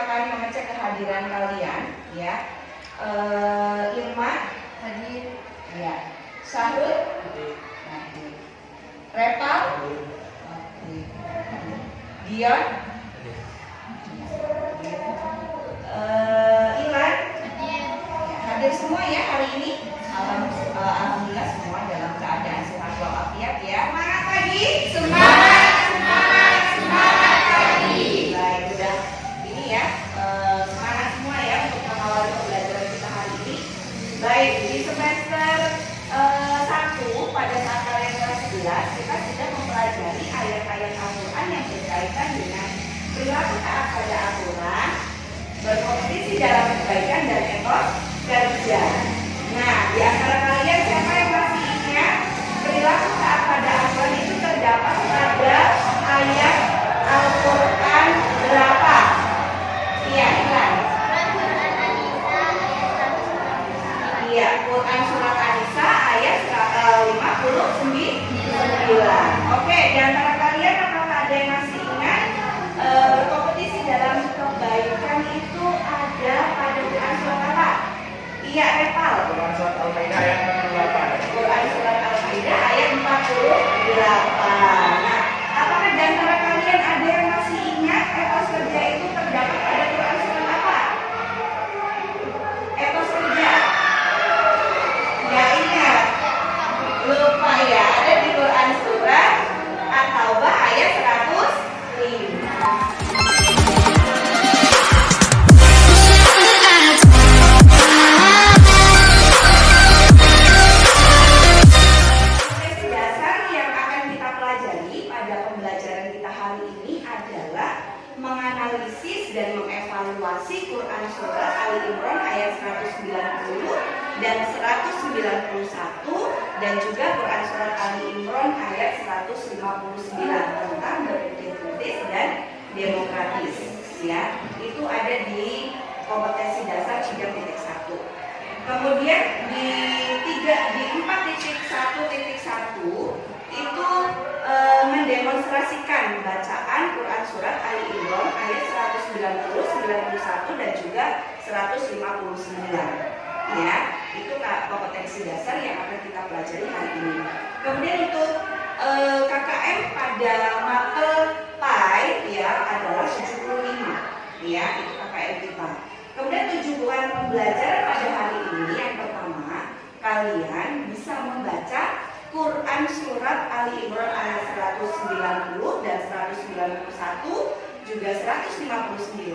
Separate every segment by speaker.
Speaker 1: akan mengecek kehadiran kalian, ya. Irma hadir, ya. Syahrul hadir. Repal, Dion, Ilan, hadir semua ya hari ini. Alhamdulillah semua dalam keadaan sehat walafiat ya. Semangat pagi, semangat, semangat, semangat pagi. Baik, udah ini ya, semangat semua ya untuk mengawali pembelajaran kita hari ini. Baik, di semester 1 pada saat kalian kelas 11 kita sudah mempelajari ayat-ayat Al-Quran yang berkaitan dengan perilaku taat pada aturan, berkompetisi dalam kebaikan dan etos kerja. Nah, di antara kalian siapa yang masih ingat perilaku taat pada aturan itu terdapat pada ayat Al-Quran berapa? Iya, Ilan. Iya, Quran surat An-Nisa ayat 59. Oke, di antara kalian apakah ada yang masih ingat berkompetisi dalam kebaikan itu ada pada Quran surat apa? Iya, Repal.
Speaker 2: Quran surat Al-Maidah ayat 48.
Speaker 1: Quran surat Al-Maidah ayat 48. Nah, apakah di antara kalian ada yang masih ingat etos kerja itu terdapat pada Quran surat apa? Etos kerja. Ya ingat. Lupa ya, ada di Quran surat At-Taubah ayat 105. Menganalisis dan mengevaluasi Quran surat Ali Imran ayat 190 dan 191 dan juga Quran surat Ali Imran ayat 159 tentang berpikir kritis dan demokratis, ya. Itu ada di kompetensi dasar 3.1. Kemudian di 4.1.1 itu mendemonstrasikan bacaan Quran surat Ali Imran ayat 190, 91 dan juga 159. Ya, itu kompetensi dasar yang akan kita pelajari hari ini. Kemudian untuk KKM pada mapel PAI ya adalah 75. Ya, itu KKM kita. Kemudian tujuan pembelajaran pada hari ini yang pertama, kalian bisa membaca Quran surat Ali Imran ayat 190 dan 191 juga 159.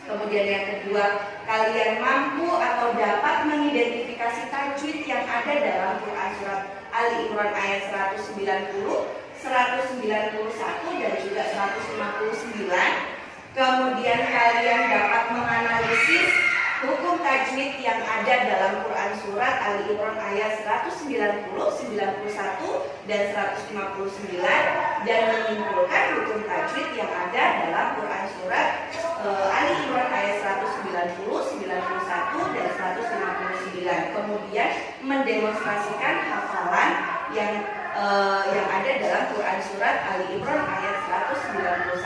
Speaker 1: Kemudian yang kedua, kalian mampu atau dapat mengidentifikasi tajwid yang ada dalam Quran surat Ali Imran ayat 190, 191 dan juga 159. Kemudian kalian dapat menganalisis hukum tajwid yang ada dalam Quran surat Ali Imran ayat 190, 91 dan 159 dan menyimpulkan hukum tajwid yang ada dalam Quran surat Ali Imran ayat 190, 91 dan 159. Kemudian mendemonstrasikan hafalan yang ada dalam Quran surat Ali Imran ayat 191,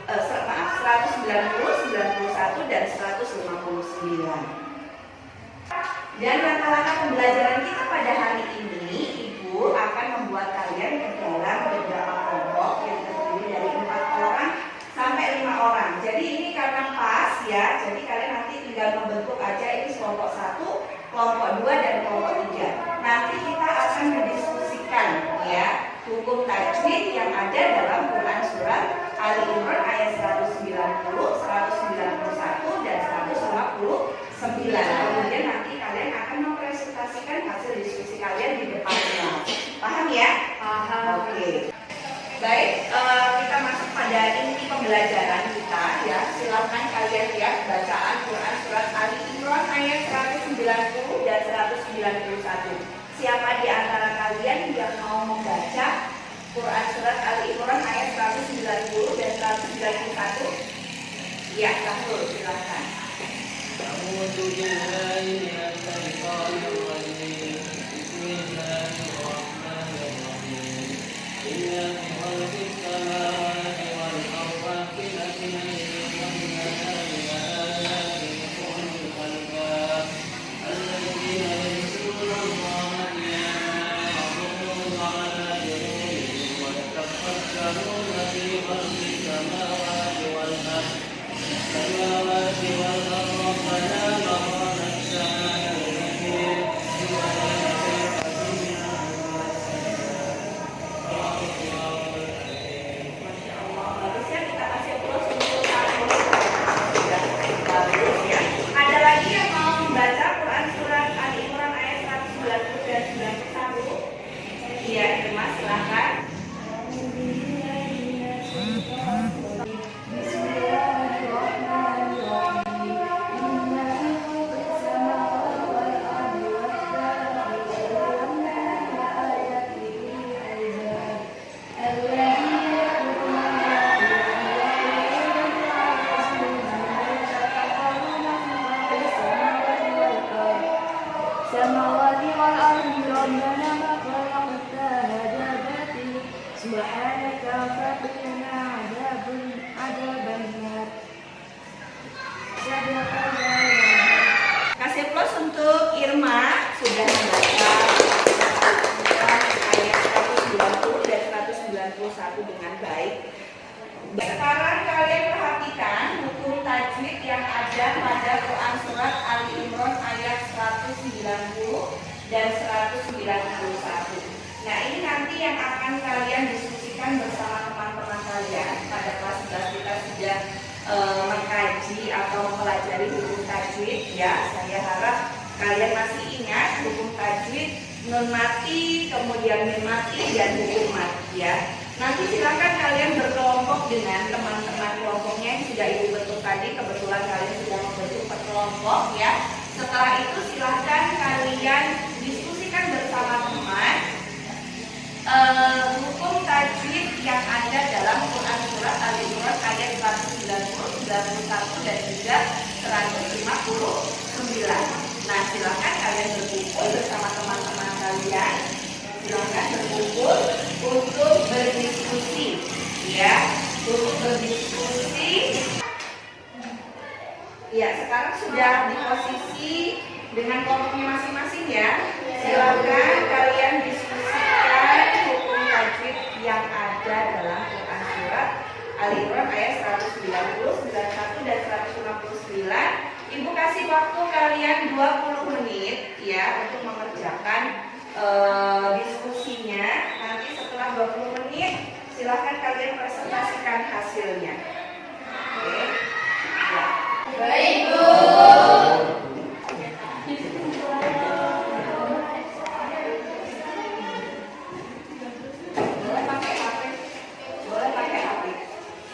Speaker 1: 190, 91 dan 159. Dan langkah-langkah pembelajaran kita pada hari ini, Ibu akan membuat kalian ke dalam beberapa kelompok yang terdiri dari 4 orang sampai 5 orang. Jadi ini karena pas ya, jadi kalian nanti tinggal membentuk aja ini kelompok 1, kelompok 2 dan kelompok 3. Nanti kita akan mendiskusikan ya hukum tajwid yang ada dalam Quran surat Ali Imran ayat 190, 191 dan 159. Kemudian nanti kalian akan mempresentasikan hasil diskusi kalian di depan kelas. Paham ya? Paham. Oke. Baik, kita masuk pada inti pembelajaran kita ya. Silakan kalian lihat bacaan Quran surat Ali Imran ayat 190 dan 191. Siapa di antara kalian yang mau membaca Quran surat Ali Imran ayat 190 dan 191? Ya, Sahul, silakan.
Speaker 3: السماوات والأرض ربنا ما خلقت هذا باطلا سبحانك فقنا عذاب النار.
Speaker 1: Kasih plus untuk Irma sudah membaca ayat 190 dan 191 dengan baik. Sekarang kalian perhatikan hukum tajwid yang ada pada Quran surat Ali Imran ayat 190 dan 191. Nah, ini nanti yang akan kalian diskusikan bersama teman-teman kalian. Pada kelas 11 kita sudah mengkaji atau mempelajari hukum tajwid ya. Saya harap kalian masih ingat hukum tajwid, nun mati, kemudian mim mati dan hukum mati ya. Nanti silakan kalian berkelompok dengan teman-teman kelompoknya yang sudah ibu bentuk tadi. Kebetulan kalian sudah membentuk per kelompok ya. Setelah itu silakan kalian diskusikan bersama teman hukum tajwid yang ada dalam Quran surat Ali Imran ayat 190, 91 dan juga 159. Nah, silakan kalian berkumpul bersama teman-teman kalian. Silakan berkumpul untuk berdiskusi, ya, untuk berdiskusi. Ya, sekarang sudah di posisi dengan kelompoknya masing-masing ya. Silakan kalian diskusikan hukum tajwid yang ada dalam Quran surat Ali Imran ayat 190, 91 dan 159. Ibu kasih waktu kalian 20 menit ya untuk mengerjakan diskusinya. Nanti setelah 20 menit silahkan kalian presentasikan hasilnya. Oke. Ya.
Speaker 3: Baik, Bu.
Speaker 1: Boleh pakai HP. Boleh pakai HP.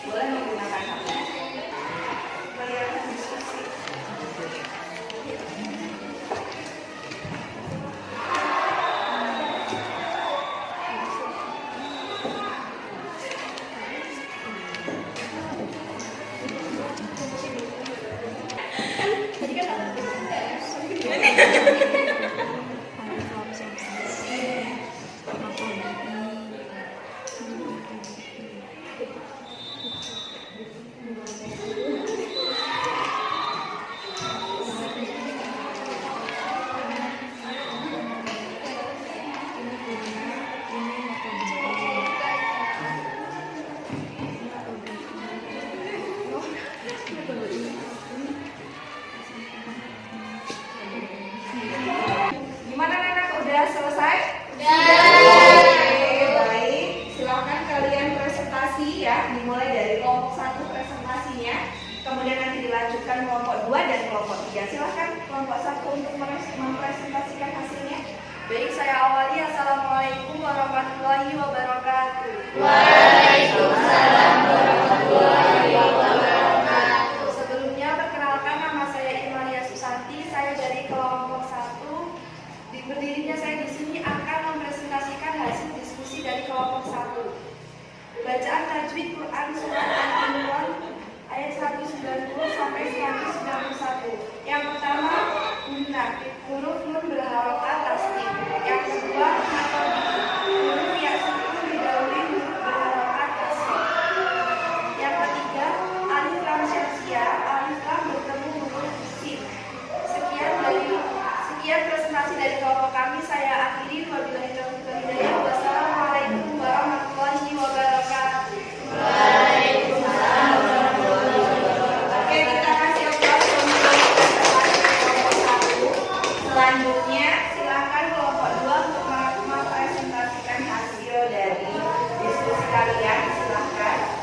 Speaker 1: Boleh menggunakan HP. Kelihatan diskusi. Gimana anak udah selesai? Oke, baik. Silakan kalian presentasi ya, dimulai dari kelompok 1 presentasinya, kemudian nanti dilanjutkan kelompok 2 dan kelompok 3. Silakan kelompok 1 untuk mempresentasikan hasilnya.
Speaker 3: Baik, saya awali. Assalamualaikum warahmatullahi wabarakatuh.
Speaker 1: Waalaikumsalam warahmatullahi
Speaker 3: wabarakatuh. Sebelumnya perkenalkan, nama saya Irmania Susanti. Saya dari kelompok 1. Berdirinya saya di sini akan mempresentasikan hasil diskusi dari kelompok 1. Bacaan tajwid Quran surat Al-Imran ayat 190 sampai 191. Yang pertama, guna huruf nun berharokat tasdid. Yang kedua, huruf yang sukun didahului huruf berharokat tasdid. Yang ketiga, alif lam syamsiah, alif lam bertemu huruf sin. Sekian presentasi dari kelompok kami. Saya akhiri. Wabillahi taufiq wal hidayah. Wassalamualaikum warahmatullahi wabarakatuh.
Speaker 1: Waalaikumsalam warahmatullahi wabarakatuh. Oke, kita kasih aplaus untuk presentasi kelompok 1. Selanjutnya silakan kelompok 2 untuk mempresentasikan hasil dari diskusi kalian. Silakan.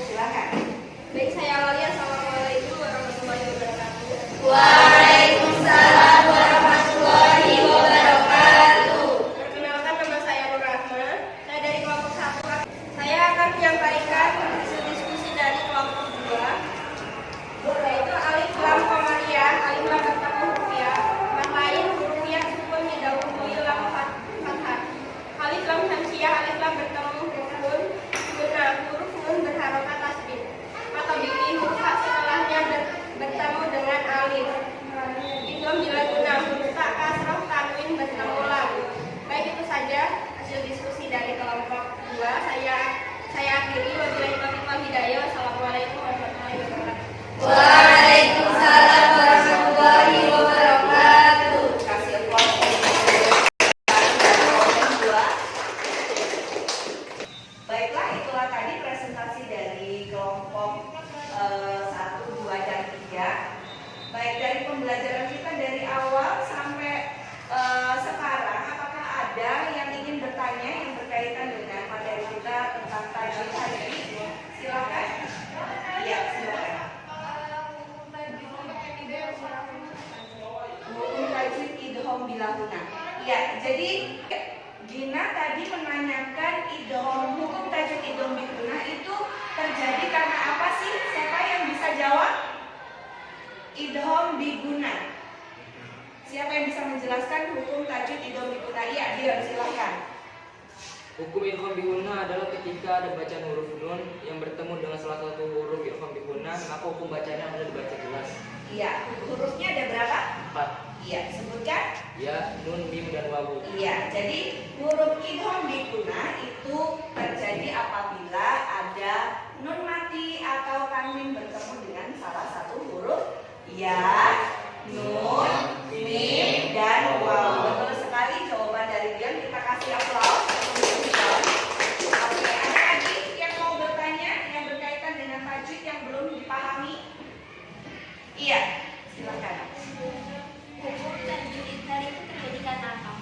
Speaker 1: Silakan.
Speaker 3: Baik, saya awali. Assalamualaikum warahmatullahi wabarakatuh.
Speaker 1: Waalaikumsalam warahmatullahi wabarakatuh.
Speaker 3: Perkenalkan, nama saya Nur Rahma. Saya dari kelompok 1. Saya akan menyampaikan hasil diskusi dari kelompok 2, yaitu alif lam komariah
Speaker 1: bilahuna. Ya, jadi Gina tadi menanyakan hukum tajwid idgham biguna itu terjadi karena apa sih? Siapa yang bisa jawab? Idgham biguna. Siapa yang bisa menjelaskan hukum tajwid idgham biguna? Iya, dia silahkan.
Speaker 4: Hukum idgham biguna adalah ketika ada bacaan huruf nun yang bertemu dengan salah satu huruf idgham biguna, maka hukum bacanya harus dibaca jelas.
Speaker 1: Iya, hurufnya ada berapa?
Speaker 4: 4.
Speaker 1: Iya, sebutkan.
Speaker 4: Ya, nun, mim, dan wawu.
Speaker 1: Iya, jadi huruf idgham biguna itu terjadi apabila ada nun mati atau tanwin bertemu dengan salah satu huruf ya, nun, mim, dan wawu. Betul sekali jawaban dari Dian. Kita kasih aplaus. Oke, ada lagi yang mau bertanya yang berkaitan dengan tajwid yang belum dipahami? Iya, silakan.
Speaker 3: Hukum tajwid idgham itu terjadi karena apa?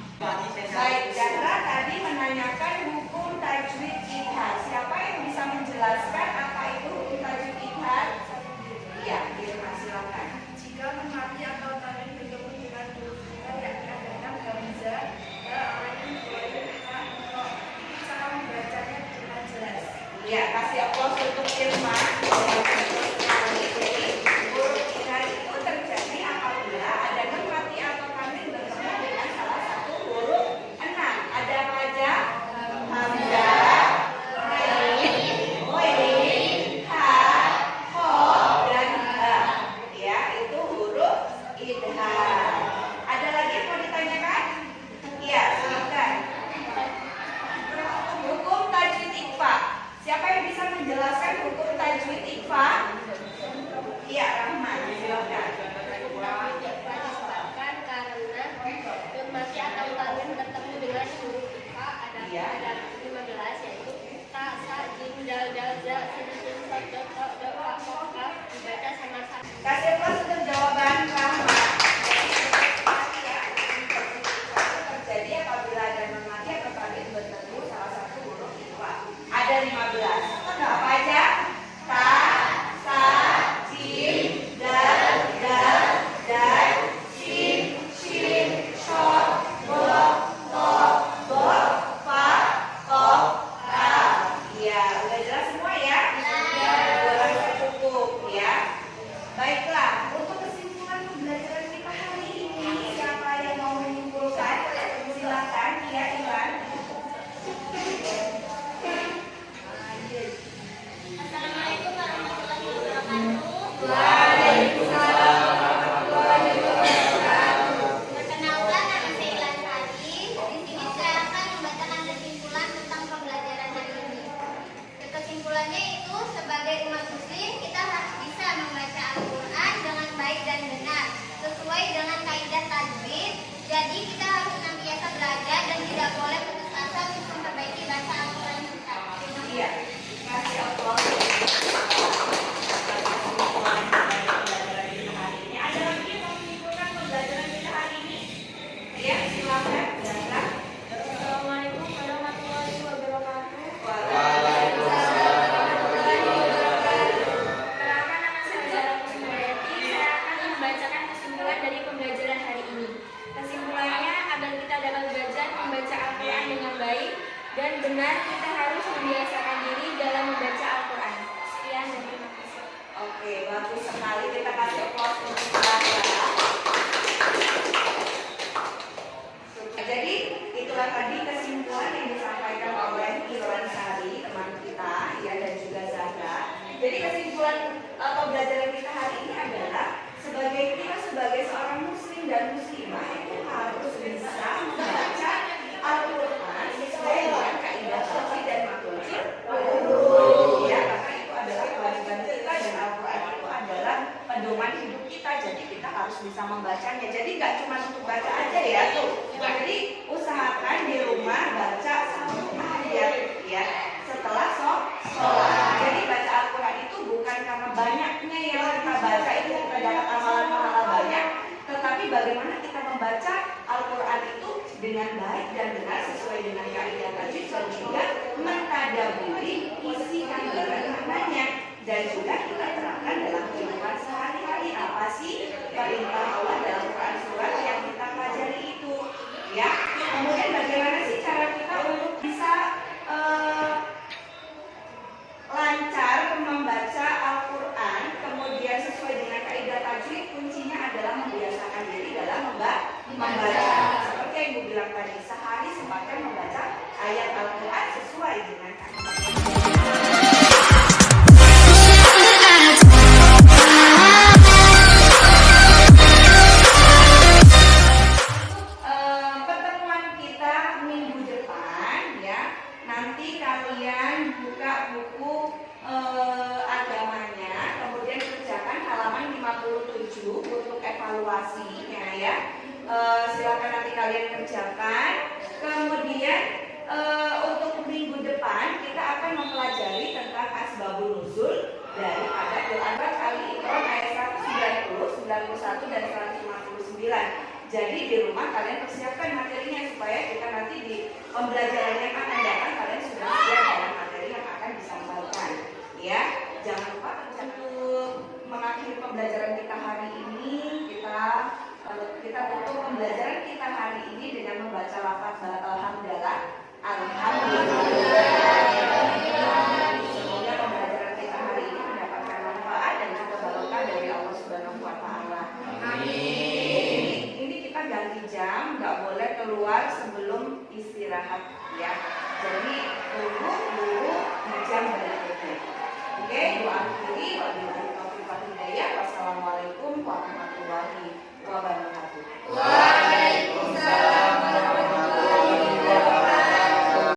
Speaker 1: Baik, Zahra tadi menanyakan hukum tajwid idgham. Siapa yang bisa menjelaskan apa itu hukum tajwid idgham? Iya, Irma, silakan.
Speaker 3: Jika nun mati atau tanwin bertemu dengan huruf idgham yang dikatakan hamzah, orang yang cara membacanya dengan jelas.
Speaker 1: Iya, kasih aplaus untuk Irma. Jadi, huruf idgham itu terjadi apabila ada nun mati atau tanwin bertemu dengan salah satu huruf 6. Ada apa aja? Hamzah, Ain, Ghain, Ha, Kha, dan Ha. Ya, itu huruf idgham. Ada lagi yang mau ditanyakan? Iya, silakan. Hukum tajwid ikhfa. Siapa yang bisa menjelaskan hukum tajwid ikhfa? Iya, Rahman, silakan.
Speaker 3: Disebabkan karena nun mati atau tanwin bertemu dengan huruf ikhfa ada 15 yaitu ta, sa, jim, dal, dal, za, sin, sin, sad, dot, ta, dot, fa, kof, kaf dibaca sama-sama.
Speaker 1: Kasih aplaus untuk jawaban Rahman. Terjadi apabila ada nun mati atau tanwin bertemu salah satu huruf ikhfa. Ada 15. Apa aja? Ta, sa, jim, dal, dal, dal, shin, shin, shod, bo, to, bo, fa, kof, kaf. Iya, udah jelas semua ya? Udah cukup ya. Baiklah, untuk kesimpulan pembelajaran kita hari ini, siapa yang mau menyimpulkan? Silakan, ya Iwan.
Speaker 3: Assalamualaikum warahmatullahi wabarakatuh.
Speaker 1: Waalaikumsalam warahmatullahi wabarakatuh.
Speaker 5: Perkenalkan, nama saya Ilan Sari. Di sini saya akan membacakan kesimpulan tentang pembelajaran hari ini. Kesimpulannya itu, sebagai umat muslim, kita harus bisa membaca Al-Quran dengan baik dan benar, sesuai dengan kaidah tajwid. Jadi kita harus senantiasa belajar dan tidak boleh putus asa untuk memperbaiki bahasa Al-Quran kita.
Speaker 1: Iya, kasih aplaus. Ada lagi yang mau menyimpulkan pembelajaran kita hari ini? Ya, silakan. Silakan.
Speaker 3: Assalamualaikum warahmatullahi wabarakatuh.
Speaker 1: Waalaikumsalam warahmatullahi wabarakatuh.
Speaker 3: Perkenalkan, nama saya Zara Kusmayati. Saya akan membacakan kesimpulan dari pembelajaran hari ini. Kesimpulannya, agar kita dapat belajar membaca Al-Quran dengan baik dan benar, kita harus membiasakan diri dalam membaca Al-Quran. Sekian dan terima kasih.
Speaker 1: Oke, bagus sekali. Kita kasih aplaus untuk Zahra. Jadi, itulah tadi kesimpulan yang disampaikan oleh Iwan Sari, teman kita, ya, dan juga Zahra. Jadi kesimpulan pembelajaran kita hari ini adalah kita sebagai seorang muslim dan muslimah itu harus bisa membaca Al-Quran sesuai dengan kaidah tajwid dan makhrijul huruf. Ya, karena itu adalah kewajiban kita dan Al-Quran itu adalah pedoman hidup kita. Jadi kita harus bisa membacanya. Jadi nggak cuma untuk baca aja ya tuh. Jadi usahakan di rumah baca satu ayat ya setelah sholat. Jadi baca Al-Quran itu bukan karena banyaknya yang kita baca itu kita dapat amalan pahala banyak, tetapi bagaimana kita membaca Al-Quran itu dengan baik dan benar sesuai dengan kaidah tajwid dan juga mentadaburi isi kandungan maknanya dan juga kita terapkan dalam kehidupan sehari-hari. Apa sih perintah Allah dalam Quran surat yang kita pelajari itu? 7 untuk evaluasinya ya. Silakan nanti kalian kerjakan. Kemudian untuk minggu depan kita akan mempelajari tentang asbabun nuzul daripada Quran Ali Imran ayat 190, 91 dan 159. Jadi di rumah kalian persiapkan materinya supaya kita nanti di pembelajaran yang akan datang kalian sudah siap dengan materi yang akan disampaikan. Ya, jangan lupa untuk mengakhiri pembelajaran kita hari ini kita tutup pembelajaran kita hari ini dengan membaca lafaz hamdalah. Alhamdulillah. Semoga pembelajaran kita hari ini mendapatkan manfaat dan juga barokah dari Allah Subhanahu wa taala. Amin. Ini kita ganti jam, nggak boleh keluar sebelum istirahat ya. Jadi tunggu dulu di jam berikutnya. Oke, doa akhiri wabillahi taufiq wal hidayah. Wassalamualaikum warahmatullahi wabarakatuh.